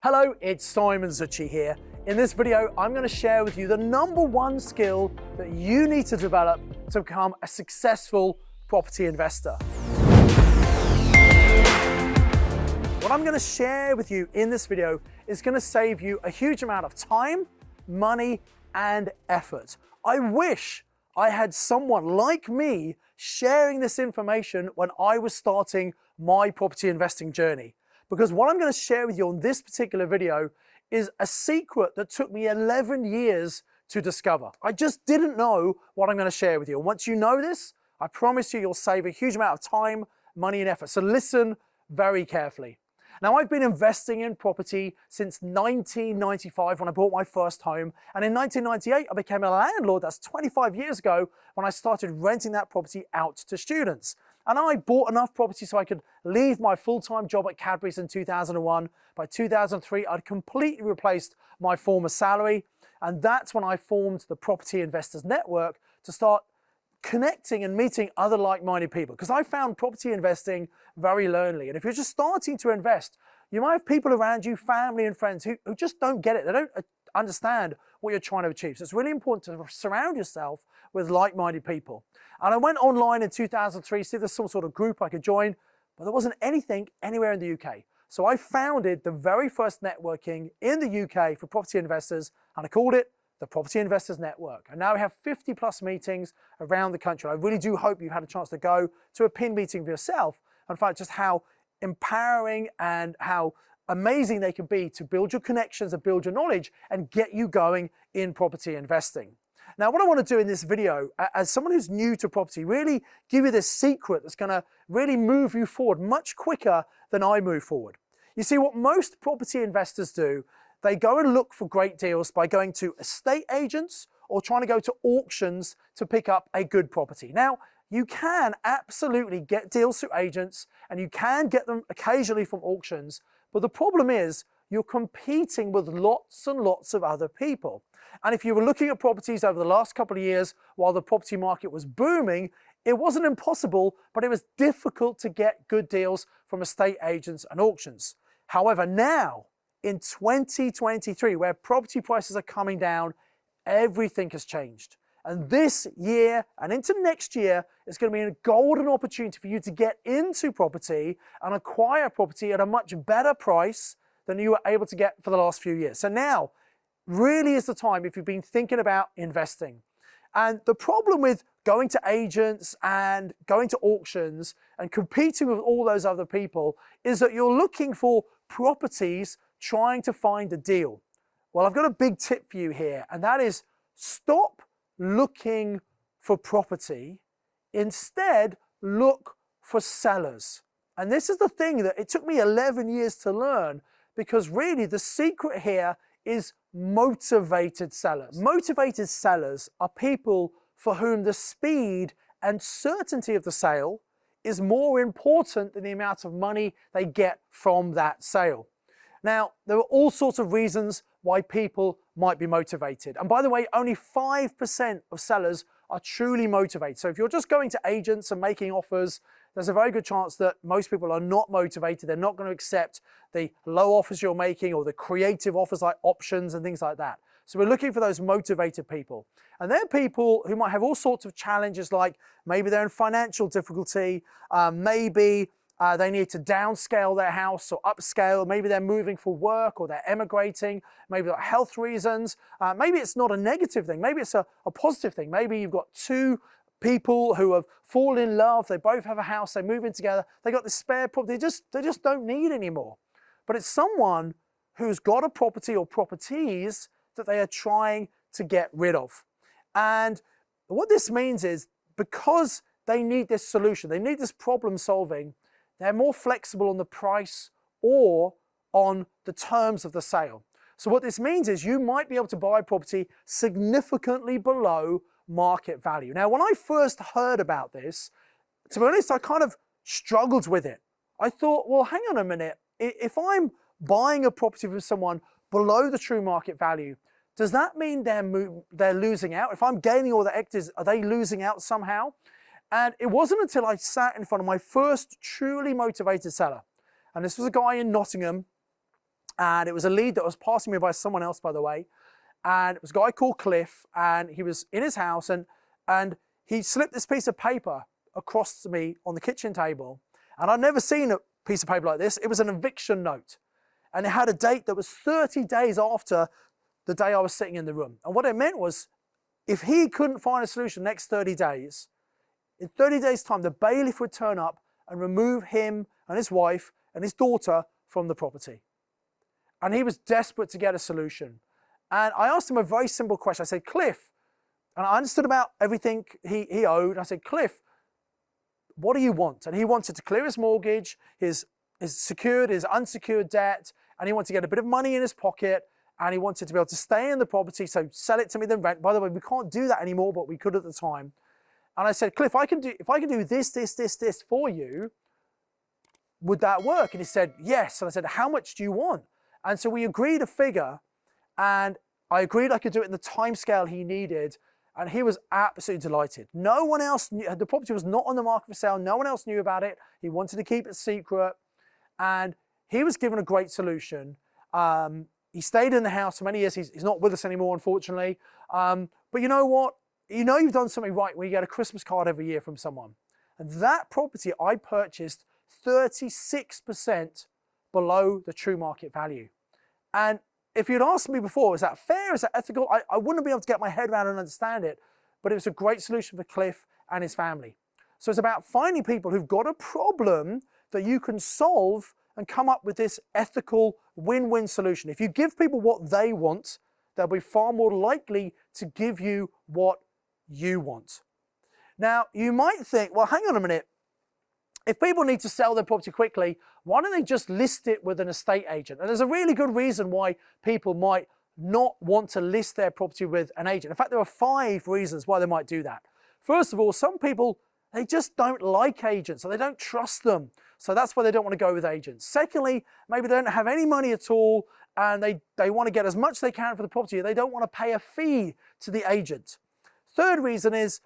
Hello, it's Simon Zutshi here. In this video, I'm going to share with you the #1 skill that you need to develop to become a successful property investor. What I'm going to share with you in this video is going to save you a huge amount of time, money, and effort. I wish I had someone like me sharing this information when I was starting my property investing journey. Because what I'm going to share with you on this particular video is a secret that took me 11 years to discover. I just didn't know what I'm going to share with you. And once you know this, I promise you'll save a huge amount of time, money, and effort. So listen very carefully. Now, I've been investing in property since 1995 when I bought my first home. And in 1998, I became a landlord. That's 25 years ago when I started renting that property out to students. And I bought enough property so I could leave my full-time job at Cadbury's in 2001. By 2003, I'd completely replaced my former salary. And that's when I formed the Property Investors Network to start connecting and meeting other like-minded people. Because I found property investing very lonely. And if you're just starting to invest, you might have people around you, family and friends who just don't get it. They don't understand what you're trying to achieve. So it's really important to surround yourself with like-minded people. And I went online in 2003, see if there's some sort of group I could join, but there wasn't anything anywhere in the UK. So I founded the very first networking in the UK for property investors, and I called it the Property Investors Network. And now we have 50 plus meetings around the country. I really do hope you've had a chance to go to a PIN meeting for yourself and find just how empowering and how amazing they can be to build your connections and build your knowledge and get you going in property investing. Now, what I want to do in this video, as someone who's new to property, really give you this secret that's going to really move you forward much quicker than I move forward. You see, what most property investors do, they go and look for great deals by going to estate agents or trying to go to auctions to pick up a good property. Now, you can absolutely get deals through agents and you can get them occasionally from auctions, but the problem is you're competing with lots and lots of other people. And if you were looking at properties over the last couple of years while the property market was booming, it wasn't impossible, but it was difficult to get good deals from estate agents and auctions. However, now in 2023, where property prices are coming down, everything has changed. And this year and into next year is going to be a golden opportunity for you to get into property and acquire property at a much better price than you were able to get for the last few years. So now really is the time if you've been thinking about investing. And the problem with going to agents and going to auctions and competing with all those other people is that you're looking for properties trying to find a deal. Well, I've got a big tip for you here, and that is stop looking for property. Instead, look for sellers. And this is the thing that it took me 11 years to learn, because really the secret here is motivated sellers. Motivated sellers are people for whom the speed and certainty of the sale is more important than the amount of money they get from that sale. Now, there are all sorts of reasons why people might be motivated. And by the way, only 5% of sellers are truly motivated. So if you're just going to agents and making offers, there's a very good chance that most people are not motivated. They're not going to accept the low offers you're making or the creative offers like options and things like that. So we're looking for those motivated people. And they're people who might have all sorts of challenges, like maybe they're in financial difficulty, maybe they need to downscale their house or upscale. Maybe they're moving for work or they're emigrating. Maybe they've got health reasons. Maybe it's not a negative thing. Maybe it's a positive thing. Maybe you've got two people who have fallen in love. They both have a house. They move in together. They got this spare property. They just don't need anymore. But it's someone who's got a property or properties that they are trying to get rid of. And what this means is because they need this solution, they need this problem solving, they're more flexible on the price or on the terms of the sale. So what this means is you might be able to buy property significantly below market value. Now, when I first heard about this, to be honest, I kind of struggled with it. I thought, well, hang on a minute. If I'm buying a property from someone below the true market value, does that mean they're losing out? If I'm gaining all the equities, are they losing out somehow? And it wasn't until I sat in front of my first truly motivated seller. And this was a guy in Nottingham. And it was a lead that was passed to me by someone else, by the way. And it was a guy called Cliff, and he was in his house, and he slipped this piece of paper across to me on the kitchen table. And I'd never seen a piece of paper like this. It was an eviction note. And it had a date that was 30 days after the day I was sitting in the room. And what it meant was, if he couldn't find a solution next 30 days, in 30 days' time, the bailiff would turn up and remove him and his wife and his daughter from the property. And he was desperate to get a solution. And I asked him a very simple question. I said, Cliff, and I understood about everything he owed. I said, Cliff, what do you want? And he wanted to clear his mortgage, his secured, his unsecured debt, and he wanted to get a bit of money in his pocket, and he wanted to be able to stay in the property, so sell it to me, then rent. By the way, we can't do that anymore, but we could at the time. And I said, Cliff, if I can do this for you, would that work? And he said, yes. And I said, how much do you want? And so we agreed a figure, and I agreed I could do it in the time scale he needed, and he was absolutely delighted. No one else knew, the property was not on the market for sale, no one else knew about it. He wanted to keep it secret, and he was given a great solution. He stayed in the house for many years. He's not with us anymore, unfortunately. But you know what? You know you've done something right when you get a Christmas card every year from someone. And that property I purchased 36% below the true market value. And if you'd asked me before, is that fair? Is that ethical? I wouldn't be able to get my head around and understand it, but it was a great solution for Cliff and his family. So it's about finding people who've got a problem that you can solve and come up with this ethical win-win solution. If you give people what they want, they'll be far more likely to give you what you want. Now, you might think, well, hang on a minute. If people need to sell their property quickly, why don't they just list it with an estate agent? And there's a really good reason why people might not want to list their property with an agent. In fact, there are 5 reasons why they might do that. First of all, some people, they just don't like agents, or they don't trust them. So that's why they don't want to go with agents. Secondly, maybe they don't have any money at all, and they want to get as much as they can for the property. They don't want to pay a fee to the agent. Third reason is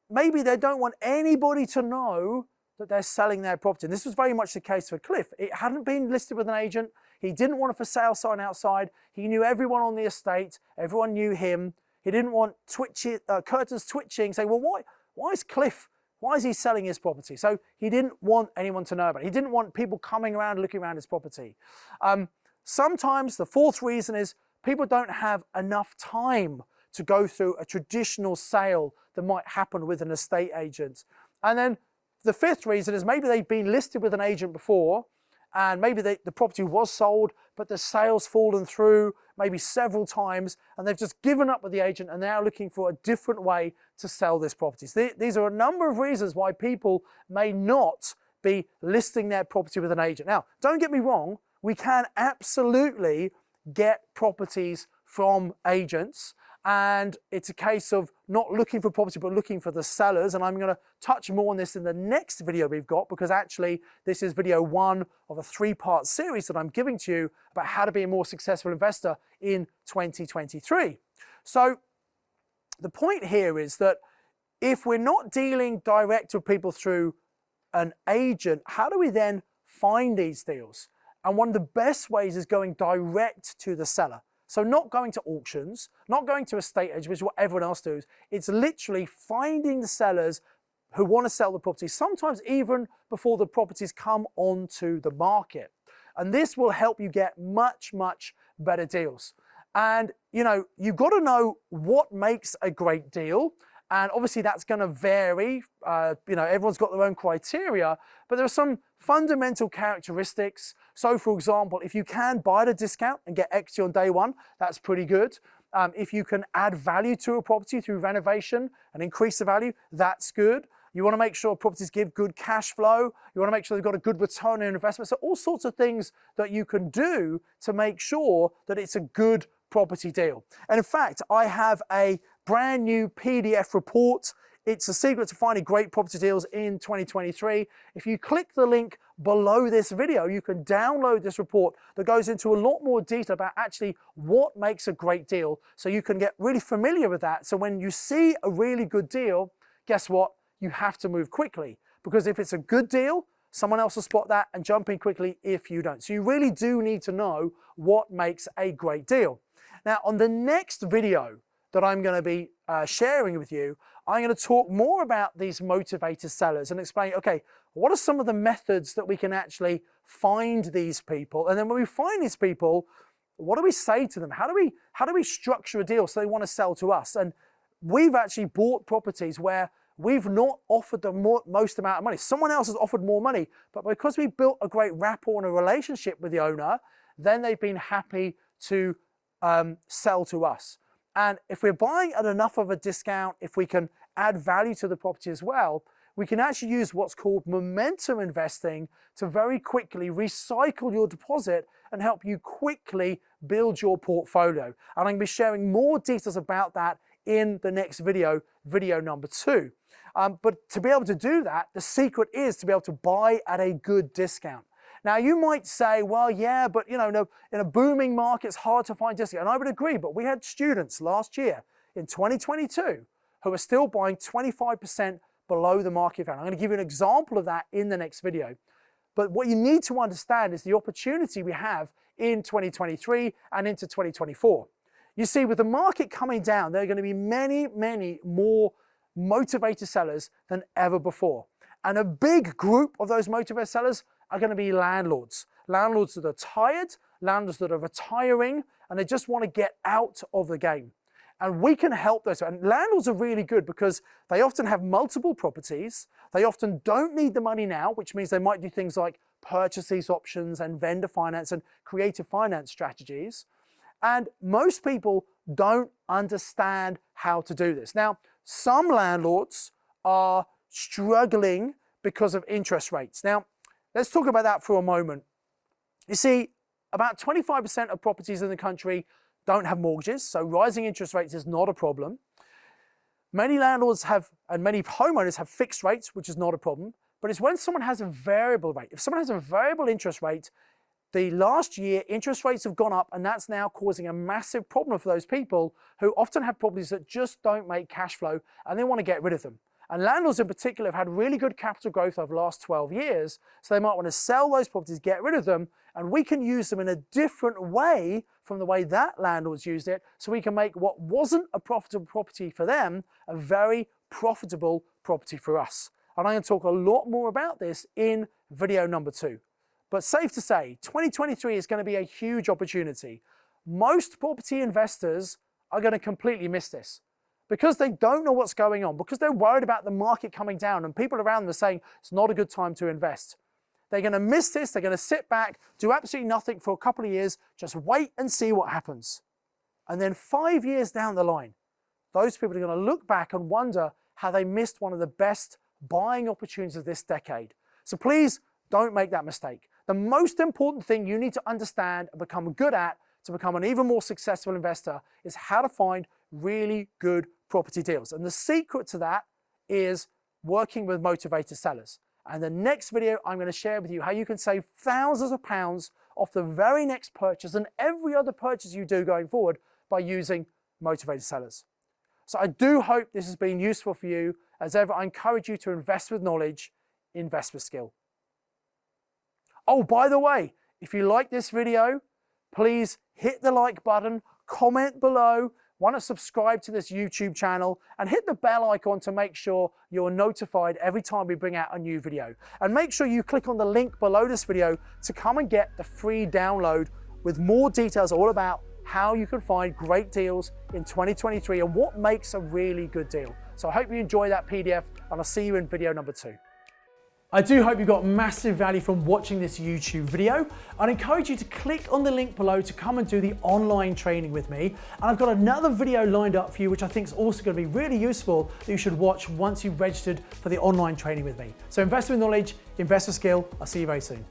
maybe they don't want anybody to know that they're selling their property. And this was very much the case for Cliff. It hadn't been listed with an agent. He didn't want a for sale sign outside. He knew everyone on the estate. Everyone knew him. He didn't want curtains twitching, saying, well, why is Cliff, why is he selling his property? So he didn't want anyone to know about it. He didn't want people coming around, looking around his property. Sometimes the fourth reason is people don't have enough time to go through a traditional sale that might happen with an estate agent. And then the fifth reason is maybe they've been listed with an agent before, and maybe the property was sold, but the sale's fallen through maybe several times, and they've just given up with the agent and now looking for a different way to sell this property. So these are a number of reasons why people may not be listing their property with an agent. Now, don't get me wrong, we can absolutely get properties from agents, and it's a case of not looking for property, but looking for the sellers. And I'm going to touch more on this in the next video we've got, because actually this is video 1 of a 3-part series that I'm giving to you about how to be a more successful investor in 2023. So the point here is that if we're not dealing direct with people through an agent, how do we then find these deals? And one of the best ways is going direct to the seller. So not going to auctions, not going to estate agents, which is what everyone else does. It's literally finding the sellers who want to sell the property, sometimes even before the properties come onto the market. And this will help you get much, much better deals. And, you know, you've got to know what makes a great deal. And obviously that's going to vary. You know, everyone's got their own criteria, but there are some fundamental characteristics. So for example, if you can buy at a discount and get equity on day one, that's pretty good. If you can add value to a property through renovation and increase the value, that's good. You want to make sure properties give good cash flow. You want to make sure they've got a good return on investment. So all sorts of things that you can do to make sure that it's a good property deal. And in fact, I have a brand new PDF report. It's a secret to finding great property deals in 2023. If you click the link below this video, you can download this report that goes into a lot more detail about actually what makes a great deal, so you can get really familiar with that. So when you see a really good deal, guess what? You have to move quickly, because if it's a good deal, someone else will spot that and jump in quickly if you don't. So you really do need to know what makes a great deal. Now, on the next video that I'm going to be sharing with you, I'm going to talk more about these motivated sellers and explain, okay, what are some of the methods that we can actually find these people? And then when we find these people, what do we say to them? How do we structure a deal so they want to sell to us? And we've actually bought properties where we've not offered the most amount of money. Someone else has offered more money, but because we built a great rapport and a relationship with the owner, then they've been happy to sell to us. And if we're buying at enough of a discount, if we can add value to the property as well, we can actually use what's called momentum investing to very quickly recycle your deposit and help you quickly build your portfolio. And I'm going to be sharing more details about that in the next video, video number 2. But to be able to do that, the secret is to be able to buy at a good discount. Now, you might say, well, yeah, but in a booming market, it's hard to find discount. And I would agree, but we had students last year in 2022 who are still buying 25% below the market value. I'm going to give you an example of that in the next video. But what you need to understand is the opportunity we have in 2023 and into 2024. You see, with the market coming down, there are going to be many, many more motivated sellers than ever before. And a big group of those motivated sellers are going to be landlords. Landlords that are tired, landlords that are retiring, and they just want to get out of the game. And we can help those. And landlords are really good because they often have multiple properties. They often don't need the money now, which means they might do things like purchase lease options and vendor finance and creative finance strategies. And most people don't understand how to do this. Now, some landlords are struggling because of interest rates. Now, let's talk about that for a moment. You see, about 25% of properties in the country don't have mortgages, so rising interest rates is not a problem. Many landlords have, and many homeowners have fixed rates, which is not a problem, but it's when someone has a variable rate. If someone has a variable interest rate, the last year interest rates have gone up, and that's now causing a massive problem for those people who often have properties that just don't make cash flow, and they want to get rid of them. And landlords in particular have had really good capital growth over the last 12 years, so they might want to sell those properties, get rid of them, and we can use them in a different way from the way that landlords used it, so we can make what wasn't a profitable property for them a very profitable property for us. And I'm going to talk a lot more about this in video number 2. But safe to say, 2023 is going to be a huge opportunity. Most property investors are going to completely miss this, because they don't know what's going on, because they're worried about the market coming down and people around them are saying it's not a good time to invest. They're going to miss this. They're going to sit back, do absolutely nothing for a couple of years, just wait and see what happens. And then 5 years down the line, those people are going to look back and wonder how they missed one of the best buying opportunities of this decade. So please don't make that mistake. The most important thing you need to understand and become good at to become an even more successful investor is how to find really good property deals. And the secret to that is working with motivated sellers. And the next video, I'm going to share with you how you can save thousands of pounds off the very next purchase and every other purchase you do going forward by using motivated sellers. So I do hope this has been useful for you. As ever, I encourage you to invest with knowledge, invest with skill. Oh, by the way, if you like this video, please hit the like button, comment below, want to subscribe to this YouTube channel, and hit the bell icon to make sure you're notified every time we bring out a new video. And make sure you click on the link below this video to come and get the free download with more details all about how you can find great deals in 2023 and what makes a really good deal. So I hope you enjoy that PDF, and I'll see you in video number 2. I do hope you got massive value from watching this YouTube video. I'd encourage you to click on the link below to come and do the online training with me. And I've got another video lined up for you, which I think is also going to be really useful, that you should watch once you've registered for the online training with me. So invest with knowledge, invest with skill. I'll see you very soon.